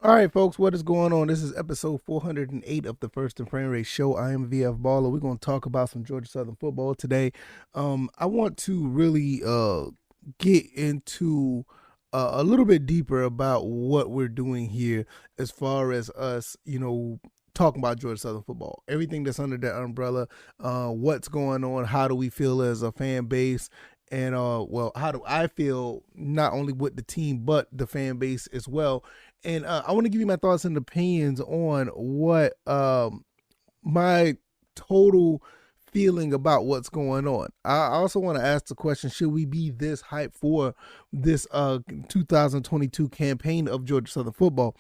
All right, folks, what is going on? This is episode 408 of the First and Frame Rate Show. I am VF Baller. We're going to talk about some Georgia Southern football today. I want to really get into a little bit deeper about what we're doing here as far as us, talking about Georgia Southern football. Everything that's under that umbrella, what's going on, how do we feel as a fan base, and how do I feel not only with the team but the fan base as well. And I want to give you my thoughts and opinions on what my total feeling about what's going on. I also want to ask the question, should we be this hyped for this 2022 campaign of Georgia Southern football?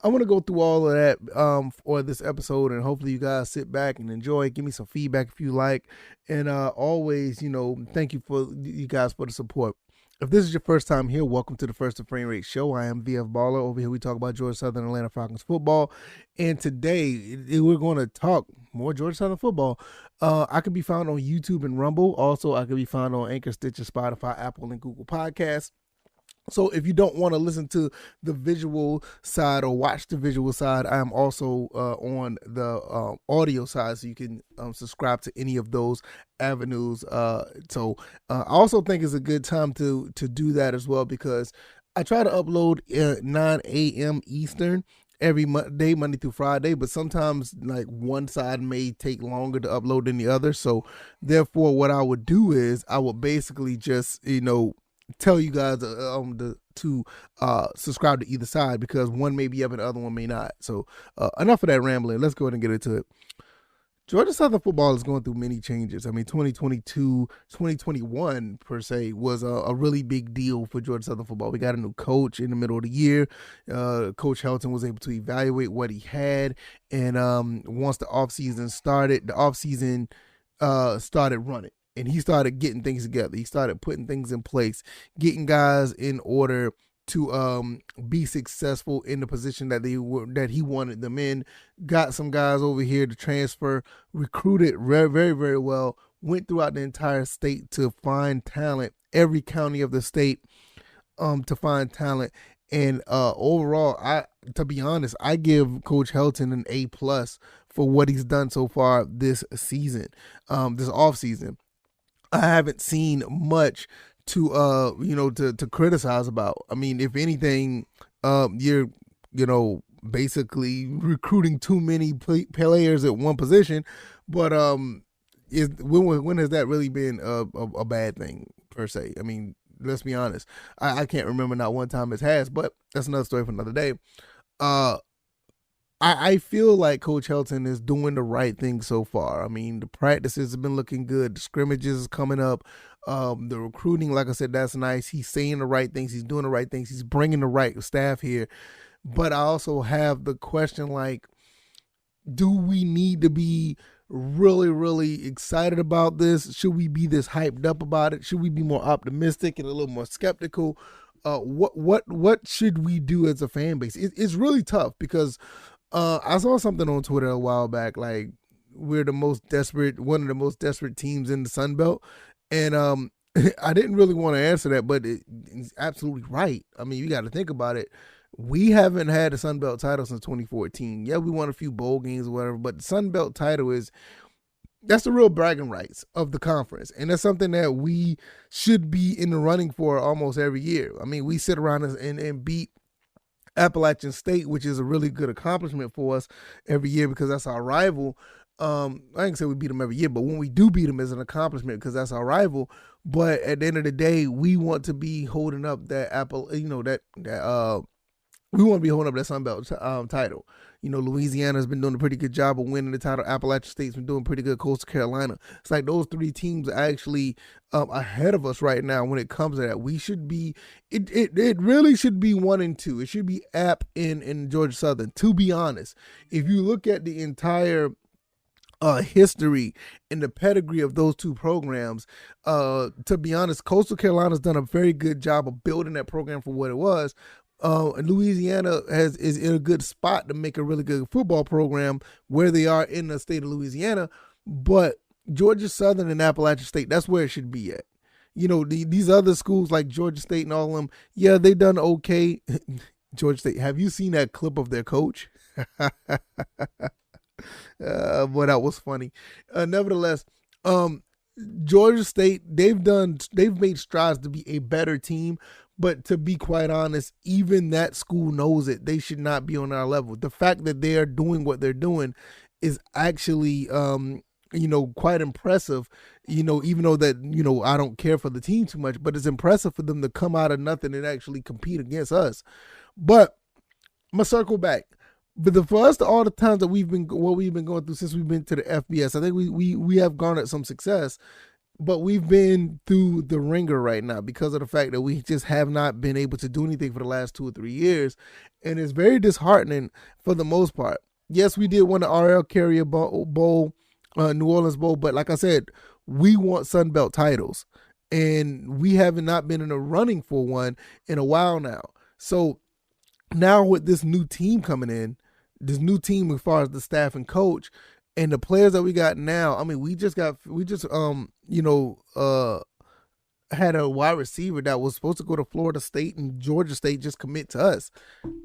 I want to go through all of that for this episode, and hopefully you guys sit back and enjoy. Give me some feedback if you like. And always, thank you for you guys for the support. If this is your first time here, welcome to the First and Frame Rate Show. I am VF Baller. Over here we talk about Georgia Southern Atlanta Falcons football. And today we're going to talk more Georgia Southern football. I can be found on YouTube and Rumble. Also, I can be found on Anchor, Stitcher, Spotify, Apple, and Google Podcasts. So if you don't want to listen to the visual side or watch the visual side, I am also on the audio side, so you can subscribe to any of those avenues. So I also think it's a good time to do that as well, because I try to upload 9 a.m. Eastern every day, Monday through Friday, but sometimes like one side may take longer to upload than the other. So therefore, what I would do is I would basically just, tell you guys to subscribe to either side, because one may be up and the other one may not. So enough of that rambling. Let's go ahead and get into it. Georgia Southern football is going through many changes. I mean, 2022, 2021 per se was a really big deal for Georgia Southern football. We got a new coach in the middle of the year. Coach Helton was able to evaluate what he had, and once the offseason started, the offseason started running. And he started getting things together. He started putting things in place, getting guys in order to be successful in the position that he wanted them in. Got some guys over here to transfer, recruited very, very, very well. Went throughout the entire state to find talent, every county of the state to find talent. And overall, to be honest, I give Coach Helton an A+ for what he's done so far this season, this off season. I haven't seen much to criticize about. I mean, if anything, you're basically recruiting too many players at one position. But when has that really been a bad thing per se? I mean, let's be honest. I can't remember not one time it has, but that's another story for another day. I feel like Coach Helton is doing the right thing so far. I mean, the practices have been looking good. The scrimmages is coming up. The recruiting, like I said, that's nice. He's saying the right things. He's doing the right things. He's bringing the right staff here. But I also have the question, like, do we need to be really, really excited about this? Should we be this hyped up about it? Should we be more optimistic and a little more skeptical? What should we do as a fan base? It's really tough, because I saw something on Twitter a while back, like we're one of the most desperate teams in the Sun Belt. And I didn't really want to answer that, but it's absolutely right. I mean, you got to think about it. We haven't had a Sun Belt title since 2014. Yeah, we won a few bowl games or whatever, but the Sun Belt title that's the real bragging rights of the conference. And that's something that we should be in the running for almost every year. I mean, we sit around and beat Appalachian State, which is a really good accomplishment for us every year, because that's our rival. I ain't say we beat them every year, but when we do beat them, it's an accomplishment because that's our rival. But at the end of the day, we want to be holding up that we want to be holding up that Sun Belt title. Louisiana's been doing a pretty good job of winning the title. Appalachian State's been doing pretty good. Coastal Carolina. It's like those three teams are actually ahead of us right now when it comes to that. We should be, it really should be 1 and 2. It should be App in Georgia Southern, to be honest. If you look at the entire history and the pedigree of those two programs, to be honest, Coastal Carolina's done a very good job of building that program for what it was. And Louisiana is in a good spot to make a really good football program where they are in the state of Louisiana. But Georgia Southern and Appalachian State, that's where it should be at. These other schools like Georgia State and all of them, yeah, they done okay. Georgia State. Have you seen that clip of their coach? Boy, that was funny. Nevertheless, Georgia State, they've made strides to be a better team, but to be quite honest, even that school knows it. They should not be on our level. The fact that they are doing what they're doing is actually quite impressive, even though that, I don't care for the team too much, but it's impressive for them to come out of nothing and actually compete against us. But I'm gonna circle back. But for us, all the times that we've been going through since we've been to the FBS, I think we have garnered some success, but we've been through the ringer right now because of the fact that we just have not been able to do anything for the last 2 or 3 years, and it's very disheartening for the most part. Yes, we did win the RL Carrier Bowl, New Orleans Bowl, but like I said, we want Sun Belt titles, and we have not been in a running for one in a while now. So now with this new team coming in, this new team as far as the staff and coach and the players that we got now, I mean, we just had a wide receiver that was supposed to go to Florida State and Georgia State just commit to us.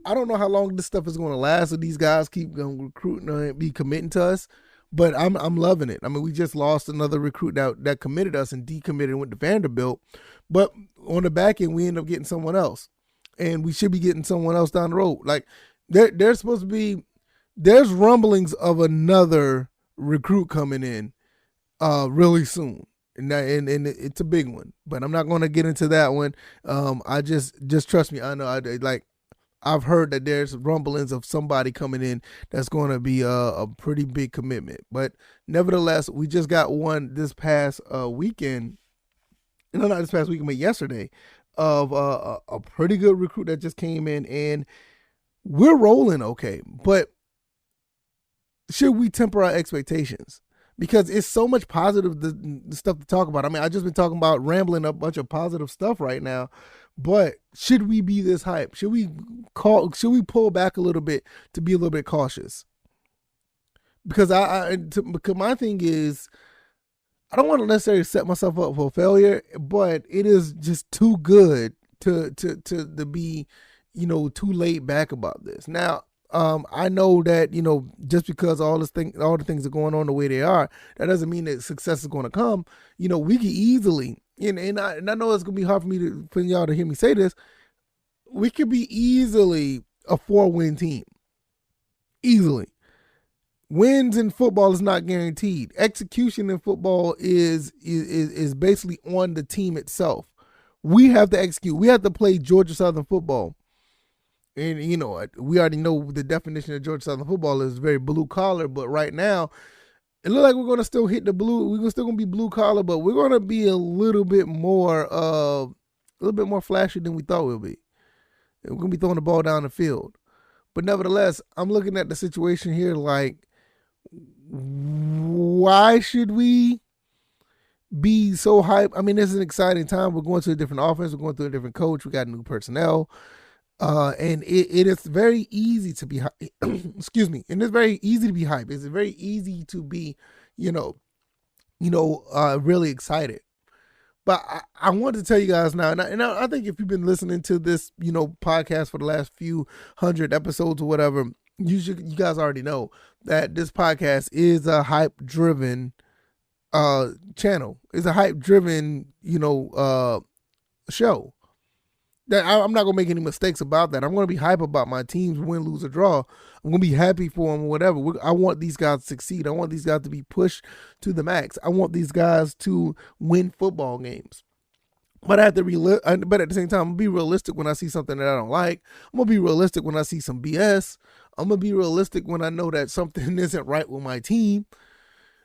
I don't know how long this stuff is going to last, if these guys keep going recruiting and be committing to us, but I'm loving it. I mean, we just lost another recruit that committed us and decommitted and went to Vanderbilt, but on the back end, we end up getting someone else, and we should be getting someone else down the road. Like, there's supposed to be, there's rumblings of another recruit coming in really soon. And it's a big one, but I'm not going to get into that one. I just trust me. I know I've heard that there's rumblings of somebody coming in that's going to be a pretty big commitment. But nevertheless, we just got one this past weekend. No, not this past weekend, but yesterday, of a pretty good recruit that just came in, and we're rolling okay. But should we temper our expectations? Because it's so much positive the stuff to talk about. I mean, I just been talking about rambling a bunch of positive stuff right now, but should we be this hype? Should we pull back a little bit to be a little bit cautious? Because because my thing is, I don't want to necessarily set myself up for failure, but it is just too good to be, too laid back about this. Now, I know that, just because all the things are going on the way they are, that doesn't mean that success is going to come. We could easily, and I know it's going to be hard for y'all to hear me say this, we could be easily a 4-win team. Easily. Wins in football is not guaranteed. Execution in football is basically on the team itself. We have to execute. We have to play Georgia Southern football. And, we already know the definition of Georgia Southern football is very blue collar, but right now, it looks like we're going to still hit the blue. We're still going to be blue collar, but we're going to be a little bit more flashy than we thought we'll be. And we're going to be throwing the ball down the field. But nevertheless, I'm looking at the situation here like, why should we be so hyped? I mean, this is an exciting time. We're going to a different offense. We're going through a different coach. We got new personnel. And it is very easy to be, excuse me. And it's very easy to be hyped. It's very easy to be, really excited. But I want to tell you guys now, and I think if you've been listening to this, podcast for the last few hundred episodes or whatever, you guys already know that this podcast is a hype-driven channel. It's a hype-driven, show. That I'm not going to make any mistakes about that. I'm going to be hype about my teams, win, lose, or draw. I'm going to be happy for them or whatever. I want these guys to succeed. I want these guys to be pushed to the max. I want these guys to win football games. But I have to but at the same time, I'm going to be realistic when I see something that I don't like. I'm going to be realistic when I see some BS. I'm going to be realistic when I know that something isn't right with my team.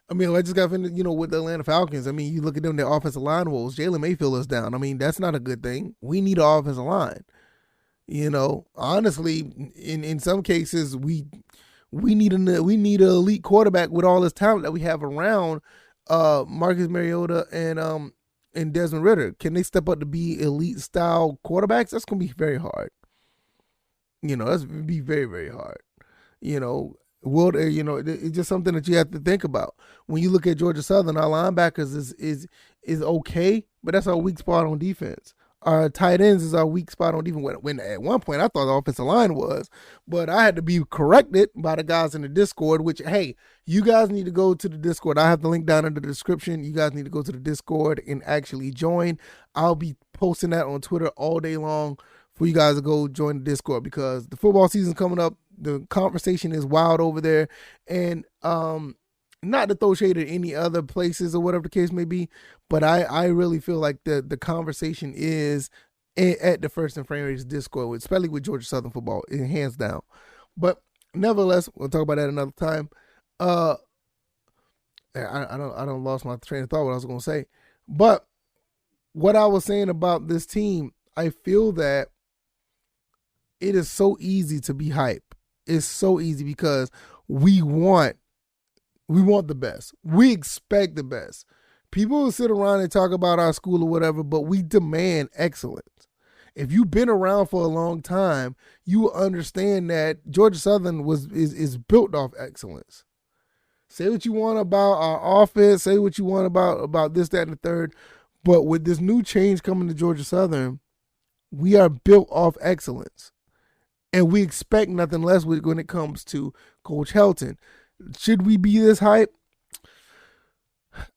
I mean, I just got finished, with the Atlanta Falcons. I mean, you look at them, their offensive line woes. Jalen Mayfield is down. I mean, that's not a good thing. We need an offensive line. Honestly, in some cases, we need an elite quarterback with all this talent that we have around Marcus Mariota and Desmond Ridder. Can they step up to be elite style quarterbacks? That's going to be very hard. That's going to be very, very hard. It's just something that you have to think about. When you look at Georgia Southern, our linebackers is okay, but that's our weak spot on defense. our tight ends is our weak spot on even when at one point I thought the offensive line was, but I had to be corrected by the guys in the Discord, which, hey, you guys need to go to the Discord. I have the link down in the description. You guys need to go to the Discord and actually join. I'll be posting that on Twitter all day long for you guys to go join the Discord because the football season's coming up. The conversation is wild over there. And not to throw shade at any other places or whatever the case may be, but I really feel like the conversation is at the First and Frame Rates Discord, especially with Georgia Southern football, hands down. But nevertheless, we'll talk about that another time. I don't lost my train of thought what I was going to say, but what I was saying about this team, I feel that it is so easy to be hype. It's so easy because we want the best. We expect the best. People will sit around and talk about our school or whatever, but we demand excellence. If you've been around for a long time, you will understand that Georgia Southern is built off excellence. Say what you want about our offense, say what you want about this, that, and the third, but with this new change coming to Georgia Southern, we are built off excellence. And we expect nothing less when it comes to Coach Helton. Should we be this hype?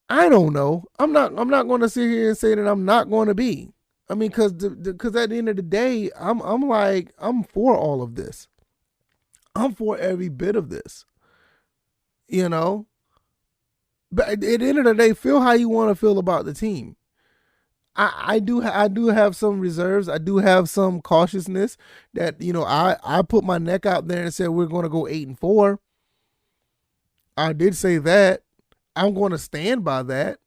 I don't know. I'm not going to sit here and say that I'm not going to be. I mean, because at the end of the day, I'm for all of this. I'm for every bit of this. You know? But at the end of the day, feel how you want to feel about the team. I do have some reserves. I do have some cautiousness that, I put my neck out there and said we're going to go 8-4. I did say that. I'm going to stand by that.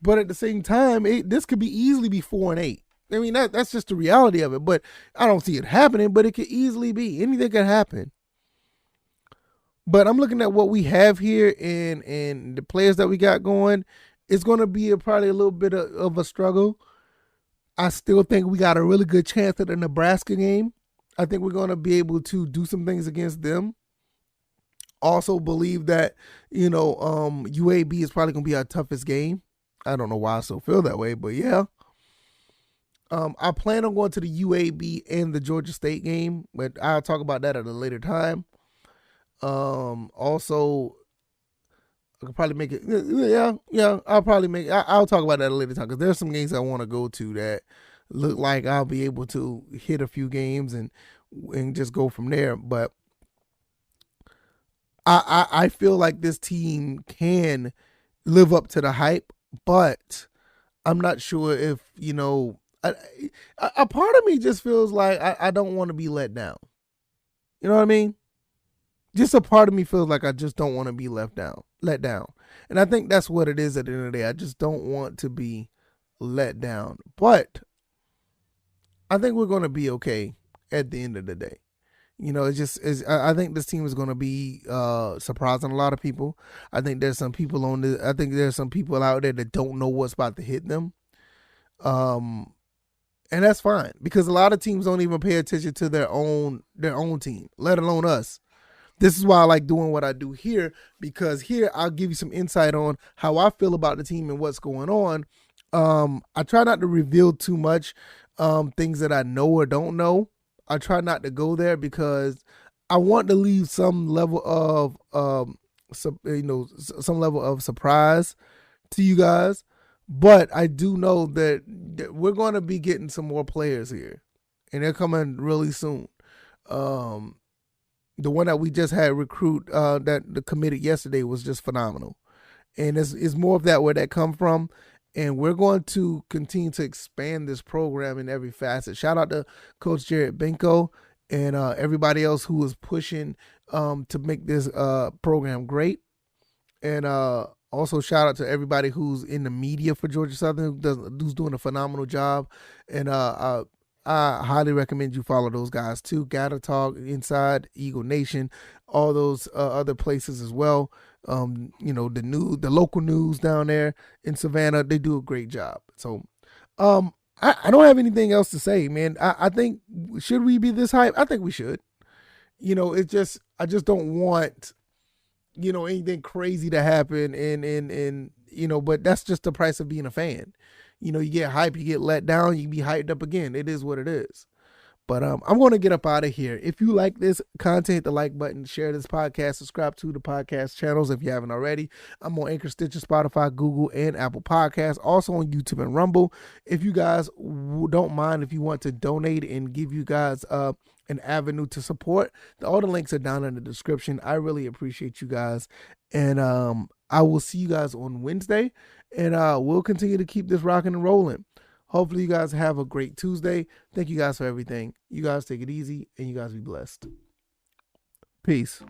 But at the same time, this could easily be 4-8. I mean, that's just the reality of it. But I don't see it happening, but it could easily be. Anything could happen. But I'm looking at what we have here and the players that we got going. It's going to be probably a little bit of a struggle. I still think we got a really good chance at the Nebraska game. I think we're going to be able to do some things against them. Also believe that, UAB is probably going to be our toughest game. I don't know why I still feel that way, but yeah. I plan on going to the UAB and the Georgia State game, but I'll talk about that at a later time. Also, I could probably make it. Yeah. I'll talk about that at a later time because there's some games I want to go to that look like I'll be able to hit a few games and just go from there. But I feel like this team can live up to the hype, but I'm not sure if, a part of me just feels like I don't want to be let down. You know what I mean? Just a part of me feels like I just don't want to be let down. And I think that's what it is at the end of the day. I just don't want to be let down. But I think we're going to be okay at the end of the day. I think this team is going to be surprising a lot of people. I think there's some people out there that don't know what's about to hit them. And that's fine because a lot of teams don't even pay attention to their own team, let alone us. This is why I like doing what I do here, because here I'll give you some insight on how I feel about the team and what's going on. I try not to reveal too much things that I know or don't know. I try not to go there because I want to leave some level of some level of surprise to you guys. But I do know that we're going to be getting some more players here, and they're coming really soon. The one that we just had recruit that committed yesterday was just phenomenal. And it's more of that where that come from. And we're going to continue to expand this program in every facet. Shout out to Coach Jared Benko and everybody else who is pushing to make this program great. And also shout out to everybody who's in the media for Georgia Southern who's doing a phenomenal job. And I highly recommend you follow those guys too. Gather Talk, Inside, Eagle Nation, all those other places as well. The local news down there in Savannah, they do a great job. So I don't have anything else to say, man. I think, should we be this hype? I think we should. I just don't want, anything crazy to happen and but that's just the price of being a fan. You get hyped, you get let down, you be hyped up again. It is what it is. But I'm going to get up out of here. If you like this content, hit the like button, share this podcast, subscribe to the podcast channels if you haven't already. I'm on Anchor, Stitcher, Spotify, Google, and Apple Podcasts. Also on YouTube and Rumble. If you guys don't mind, if you want to donate and give you guys an avenue to support, all the links are down in the description. I really appreciate you guys. And I will see you guys on Wednesday. And we'll continue to keep this rocking and rolling. Hopefully you guys have a great Tuesday. Thank you guys for everything. You guys take it easy and you guys be blessed. Peace.